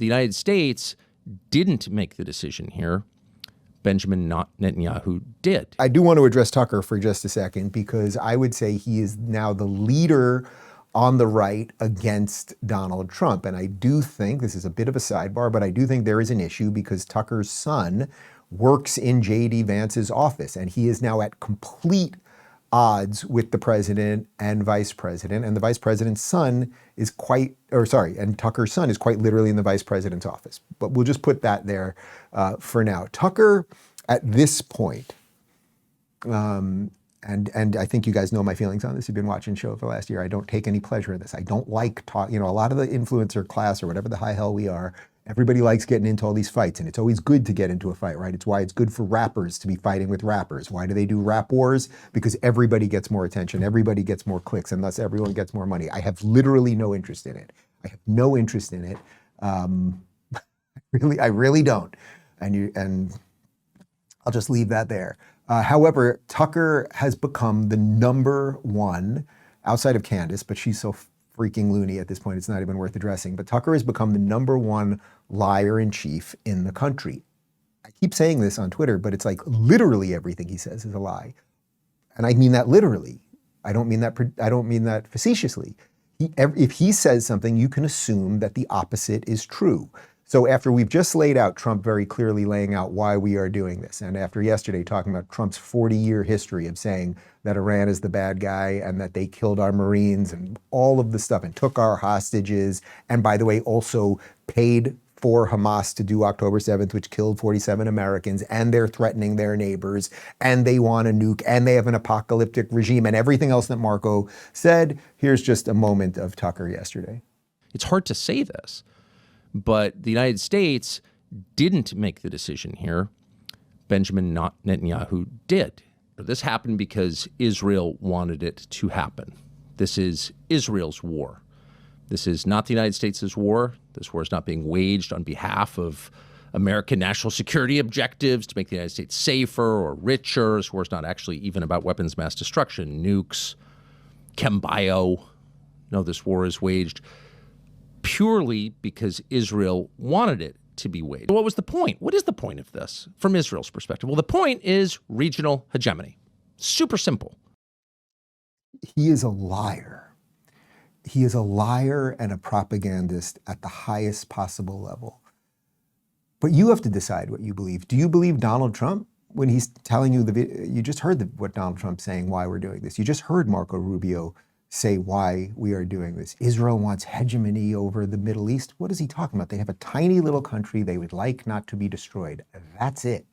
the United States didn't make the decision here. Benjamin Netanyahu did. I do want to address Tucker for just a second, because I would say he is now the leader on the right against Donald Trump. And I do think, this is a bit of a sidebar, but I do think there is an issue because Tucker's son works in J.D. Vance's office, and he is now at complete odds with the president and vice president. And the vice president's son is and Tucker's son is quite literally in the vice president's office. But we'll just put that there for now. Tucker, at this point, and I think you guys know my feelings on this. You've been watching the show for the last year. I don't take any pleasure in this. I don't like a lot of the influencer class or whatever the high hell we are, everybody likes getting into all these fights, and it's always good to get into a fight, right? It's why it's good for rappers to be fighting with rappers. Why do they do rap wars? Because everybody gets more attention, everybody gets more clicks, and thus everyone gets more money. I have literally no interest in it. I have no interest in it. I really don't. And I'll just leave that there. However, Tucker has become the number one, outside of Candace, but she's so freaking loony at this point, it's not even worth addressing. But Tucker has become the number one liar in chief in the country. I keep saying this on Twitter, but it's like literally everything he says is a lie. And I mean that literally. I don't mean that facetiously. If he says something, you can assume that the opposite is true. So after we've just laid out Trump very clearly laying out why we are doing this, and after yesterday talking about Trump's 40-year history of saying that Iran is the bad guy and that they killed our Marines and all of the stuff and took our hostages, and by the way, also paid for Hamas to do October 7th, which killed 47 Americans, and they're threatening their neighbors, and they want a nuke, and they have an apocalyptic regime, and everything else that Marco said, here's just a moment of Tucker yesterday. It's hard to say this, but the United States didn't make the decision here. Benjamin Netanyahu did. This happened because Israel wanted it to happen. This is Israel's war. This is not the United States' war. This war is not being waged on behalf of American national security objectives to make the United States safer or richer. This war is not actually even about weapons of mass destruction, nukes, chem bio. No, this war is waged purely because Israel wanted it to be waged. What was the point? What is the point of this from Israel's perspective? Well, the point is regional hegemony. Super simple. He is a liar. He is a liar and a propagandist at the highest possible level. But you have to decide what you believe. Do you believe Donald Trump when he's telling you you just heard what Donald Trump's saying, why we're doing this. You just heard Marco Rubio say why we are doing this. Israel wants hegemony over the Middle East. What is he talking about? They have a tiny little country they would like not to be destroyed. That's it.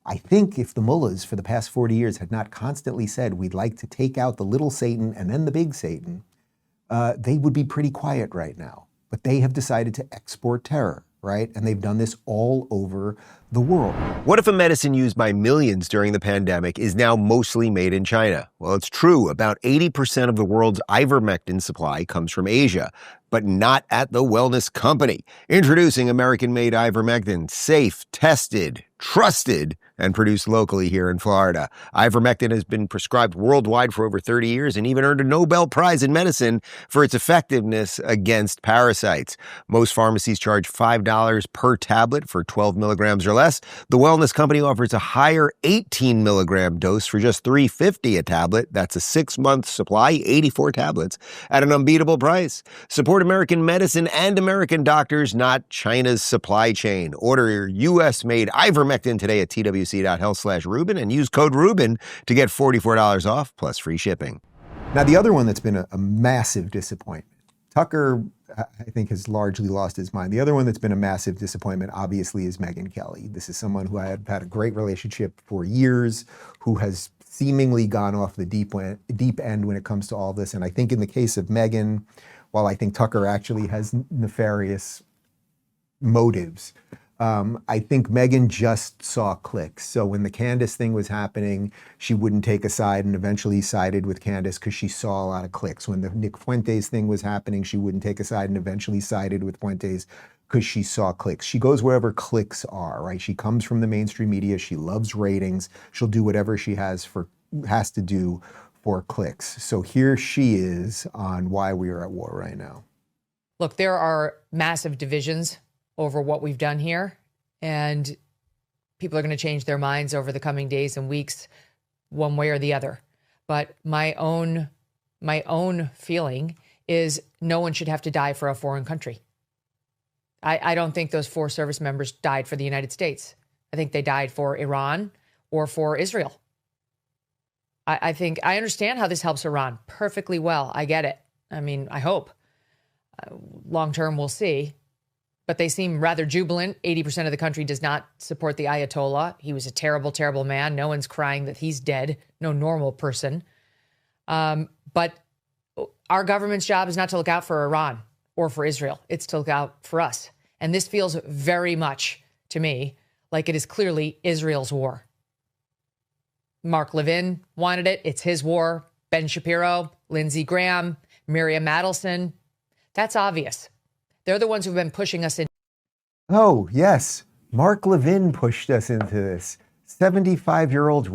I think if the mullahs for the past 40 years had not constantly said we'd like to take out the little Satan and then the big Satan, they would be pretty quiet right now. But they have decided to export terror, right? And they've done this all over the world. What if a medicine used by millions during the pandemic is now mostly made in China? Well, it's true. About 80% of the world's ivermectin supply comes from Asia, but not at the wellness company. Introducing American-made ivermectin, safe, tested, trusted, and produced locally here in Florida. Ivermectin has been prescribed worldwide for over 30 years and even earned a Nobel Prize in medicine for its effectiveness against parasites. Most pharmacies charge $5 per tablet for 12 milligrams or less. The wellness company offers a higher 18 milligram dose for just $3.50 a tablet. That's a 6-month supply, 84 tablets, at an unbeatable price. Support American medicine and American doctors, not China's supply chain. Order your U.S.-made ivermectin today at twc.health/Rubin and use code Rubin to get $44 off plus free shipping. Now, the other one that's been a massive disappointment, Tucker, I think, has largely lost his mind. The other one that's been a massive disappointment, obviously, is Megyn Kelly. This is someone who I have had a great relationship for years, who has seemingly gone off the deep end when it comes to all this. And I think in the case of Megyn, while I think Tucker actually has nefarious motives, I think Megyn just saw clicks. So when the Candace thing was happening, she wouldn't take a side and eventually sided with Candace because she saw a lot of clicks. When the Nick Fuentes thing was happening, she wouldn't take a side and eventually sided with Fuentes because she saw clicks. She goes wherever clicks are, right? She comes from the mainstream media. She loves ratings. She'll do whatever she has to do for clicks. So here she is on why we are at war right now. Look, there are massive divisions over what we've done here. And people are going to change their minds over the coming days and weeks, one way or the other. But my own feeling is no one should have to die for a foreign country. I don't think those 4 service members died for the United States. I think they died for Iran or for Israel. I think I understand how this helps Iran perfectly well. I get it. I mean, I hope. Long term, we'll see. But they seem rather jubilant. 80% of the country does not support the Ayatollah. He was a terrible, terrible man. No one's crying that he's dead. No normal person. But our government's job is not to look out for Iran or for Israel. It's to look out for us. And this feels very much to me like it is clearly Israel's war. Mark Levin wanted it. It's his war. Ben Shapiro, Lindsey Graham, Miriam Adelson. That's obvious. They're the ones who've been pushing us in. Oh, yes. Mark Levin pushed us into this. 75-year-old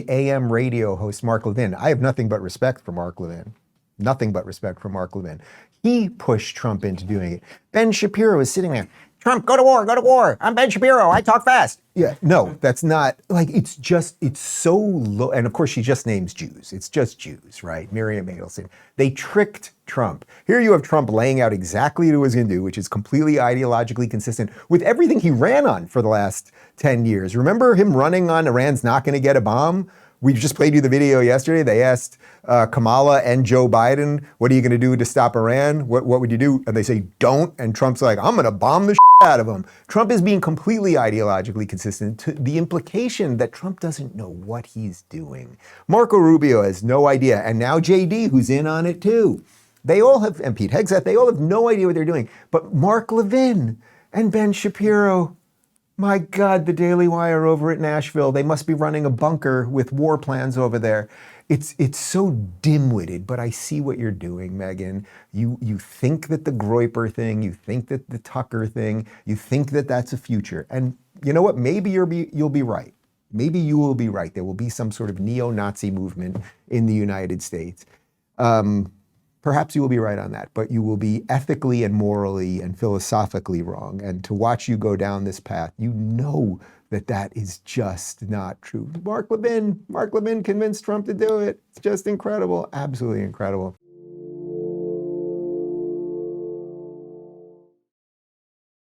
AM radio host Mark Levin. I have nothing but respect for Mark Levin. Nothing but respect for Mark Levin. He pushed Trump into doing it. Ben Shapiro is sitting there. Trump, go to war, go to war. I'm Ben Shapiro. I talk fast. Yeah, no, that's not, like, it's so low. And of course, she just names Jews. It's just Jews, right? Miriam Adelson. They tricked Trump. Here you have Trump laying out exactly what he was going to do, which is completely ideologically consistent with everything he ran on for the last 10 years. Remember him running on Iran's not going to get a bomb? We just played you the video yesterday. They asked Kamala and Joe Biden, what are you going to do to stop Iran? What would you do? And they say, don't. And Trump's like, I'm going to bomb the out of them. Trump is being completely ideologically consistent to the implication that Trump doesn't know what he's doing. Marco Rubio has no idea. And now JD, who's in on it too. They all have, and Pete Hegseth, they all have no idea what they're doing. But Mark Levin and Ben Shapiro, my God, the Daily Wire over at Nashville, they must be running a bunker with war plans over there. It's so dim-witted, but I see what you're doing, Megyn. You think that the Groyper thing, you think that the Tucker thing, you think that that's a future. And you know what? Maybe you'll be right. Maybe you will be right. There will be some sort of neo-Nazi movement in the United States. Perhaps you will be right on that, but you will be ethically and morally and philosophically wrong. And to watch you go down this path, you know that is just not true. Mark Levin convinced Trump to do it. It's just incredible, absolutely incredible.